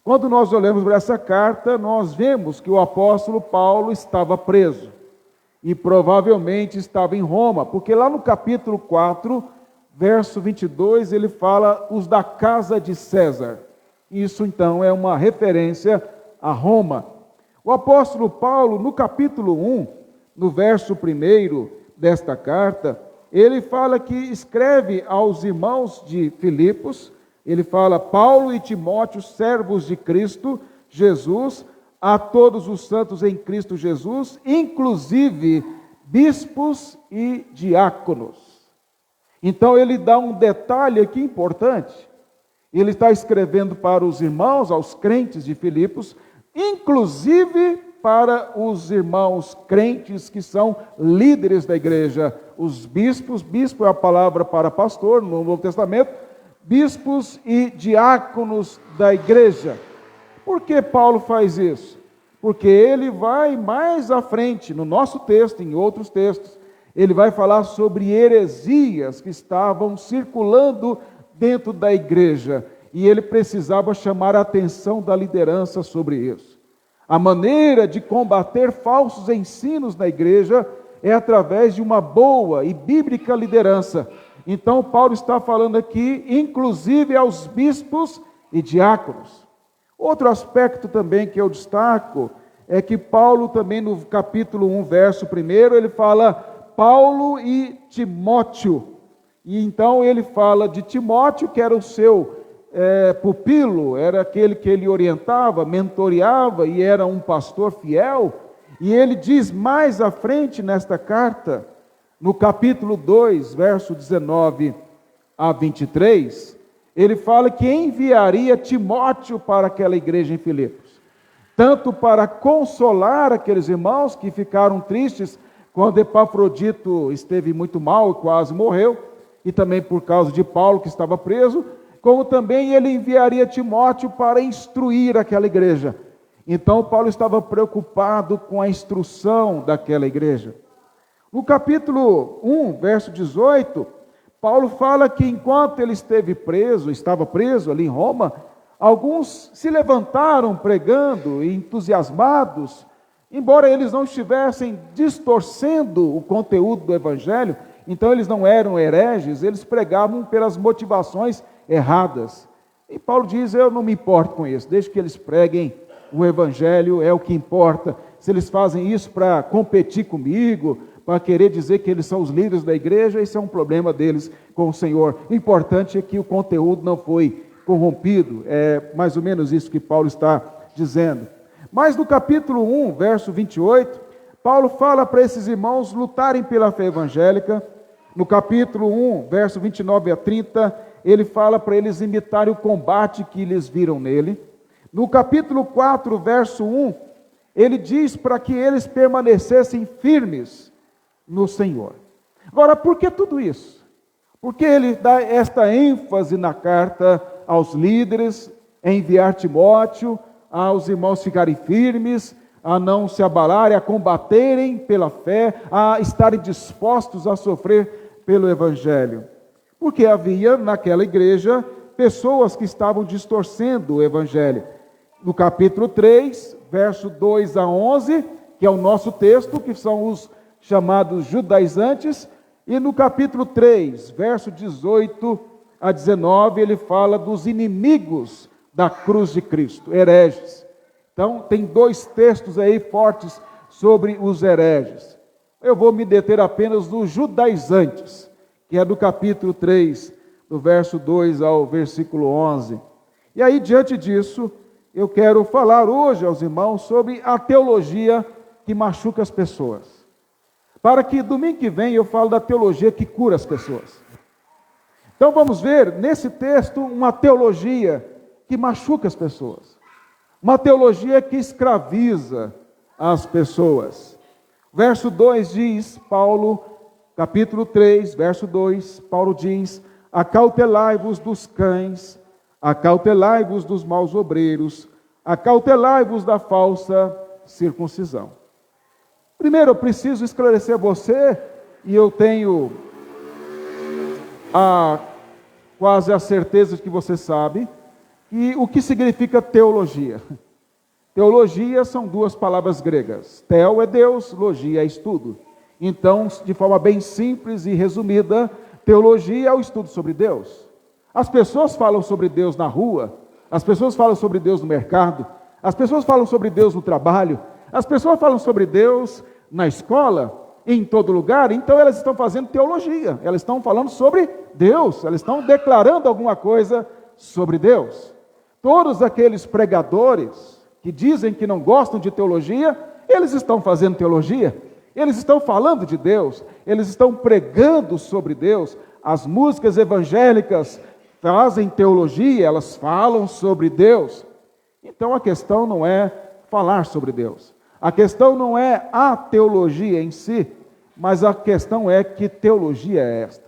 Quando nós olhamos para essa carta, nós vemos que o apóstolo Paulo estava preso e provavelmente estava em Roma, porque lá no capítulo 4, verso 22, ele fala os da casa de César. Isso então é uma referência a Roma. O apóstolo Paulo, no capítulo 1, no verso 1 desta carta, ele fala que escreve aos irmãos de Filipos, ele fala: Paulo e Timóteo, servos de Cristo Jesus, a todos os santos em Cristo Jesus, inclusive bispos e diáconos. Então ele dá um detalhe aqui importante. Ele está escrevendo para os irmãos, aos crentes de Filipos, inclusive para os irmãos crentes que são líderes da igreja, os bispos. Bispo é a palavra para pastor no Novo Testamento, bispos e diáconos da igreja. Por que Paulo faz isso? Porque ele vai mais à frente, no nosso texto, em outros textos, ele vai falar sobre heresias que estavam circulando dentro da igreja, e ele precisava chamar a atenção da liderança sobre isso. A maneira de combater falsos ensinos na igreja é através de uma boa e bíblica liderança. Então Paulo está falando aqui, inclusive aos bispos e diáconos. Outro aspecto também que eu destaco é que Paulo também no capítulo 1, verso 1, ele fala Paulo e Timóteo. E então ele fala de Timóteo, que era o seu pupilo, era aquele que ele orientava, mentoreava e era um pastor fiel. E ele diz mais à frente nesta carta, no capítulo 2, verso 19 a 23, ele fala que enviaria Timóteo para aquela igreja em Filipos, tanto para consolar aqueles irmãos que ficaram tristes quando Epafrodito esteve muito mal e quase morreu, e também por causa de Paulo que estava preso, como também ele enviaria Timóteo para instruir aquela igreja. Então Paulo estava preocupado com a instrução daquela igreja. No capítulo 1, verso 18, Paulo fala que enquanto ele estava preso ali em Roma, alguns se levantaram pregando e entusiasmados, embora eles não estivessem distorcendo o conteúdo do evangelho. Então eles não eram hereges, eles pregavam pelas motivações erradas. E Paulo diz: eu não me importo com isso, desde que eles preguem o evangelho, é o que importa. Se eles fazem isso para competir comigo, para querer dizer que eles são os líderes da igreja, isso é um problema deles com o Senhor. O importante é que o conteúdo não foi corrompido. É mais ou menos isso que Paulo está dizendo. Mas no capítulo 1, verso 28, Paulo fala para esses irmãos lutarem pela fé evangélica. No capítulo 1, verso 29 a 30, ele fala para eles imitarem o combate que eles viram nele. No capítulo 4, verso 1, ele diz para que eles permanecessem firmes no Senhor. Agora, por que tudo isso? Porque ele dá esta ênfase na carta aos líderes, em enviar Timóteo, aos irmãos ficarem firmes, a não se abalarem, a combaterem pela fé, a estarem dispostos a sofrer pelo Evangelho. Porque havia naquela igreja pessoas que estavam distorcendo o Evangelho. No capítulo 3, verso 2 a 11, que é o nosso texto, que são os chamados judaizantes, e no capítulo 3, verso 18 a 19, ele fala dos inimigos da cruz de Cristo, hereges. Então, tem dois textos aí fortes sobre os hereges. Eu vou me deter apenas nos judaizantes, que é do capítulo 3, do verso 2 ao versículo 11. E aí, diante disso, eu quero falar hoje aos irmãos sobre a teologia que machuca as pessoas. Para que domingo que vem eu falo da teologia que cura as pessoas. Então vamos ver nesse texto uma teologia que machuca as pessoas. Uma teologia que escraviza as pessoas. Verso 2 diz, Paulo, capítulo 3, verso 2, Paulo diz: acautelai-vos dos cães, acautelai-vos dos maus obreiros, acautelai-vos da falsa circuncisão. Primeiro eu preciso esclarecer a você, e eu tenho quase a certeza de que você sabe, E o que significa teologia? Teologia são duas palavras gregas. Theo é Deus, logia é estudo. Então, de forma bem simples e resumida, teologia é o estudo sobre Deus. As pessoas falam sobre Deus na rua, as pessoas falam sobre Deus no mercado, as pessoas falam sobre Deus no trabalho, as pessoas falam sobre Deus na escola, em todo lugar. Então elas estão fazendo teologia, elas estão falando sobre Deus, elas estão declarando alguma coisa sobre Deus. Todos aqueles pregadores que dizem que não gostam de teologia, eles estão fazendo teologia, eles estão falando de Deus, eles estão pregando sobre Deus. As músicas evangélicas fazem teologia, elas falam sobre Deus. Então a questão não é falar sobre Deus, a questão não é a teologia em si, mas a questão é que teologia é esta.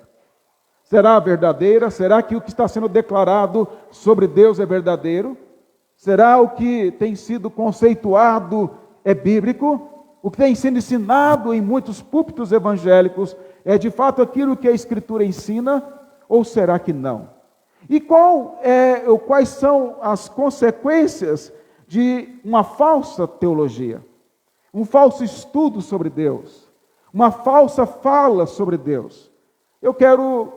Será verdadeira? Será que o que está sendo declarado sobre Deus é verdadeiro? Será o que tem sido conceituado é bíblico? O que tem sido ensinado em muitos púlpitos evangélicos é de fato aquilo que a Escritura ensina? Ou será que não? E quais são as consequências de uma falsa teologia? Um falso estudo sobre Deus? Uma falsa fala sobre Deus? Eu quero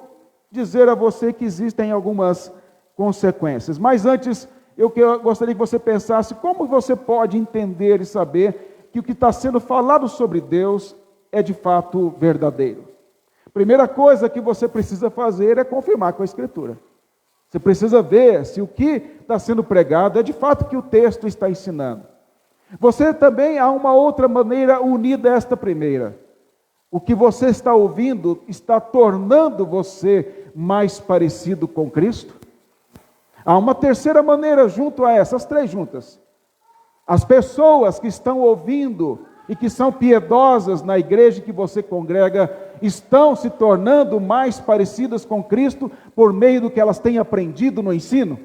dizer a você que existem algumas consequências, mas antes eu gostaria que você pensasse como você pode entender e saber que o que está sendo falado sobre Deus é de fato verdadeiro. Primeira coisa que você precisa fazer é confirmar com a Escritura. Você precisa ver se o que está sendo pregado é de fato o que o texto está ensinando. Você também há uma outra maneira unida a esta primeira. O que você está ouvindo está tornando você mais parecido com Cristo? Há uma terceira maneira junto a essas três juntas. As pessoas que estão ouvindo e que são piedosas na igreja que você congrega, estão se tornando mais parecidas com Cristo por meio do que elas têm aprendido no ensino?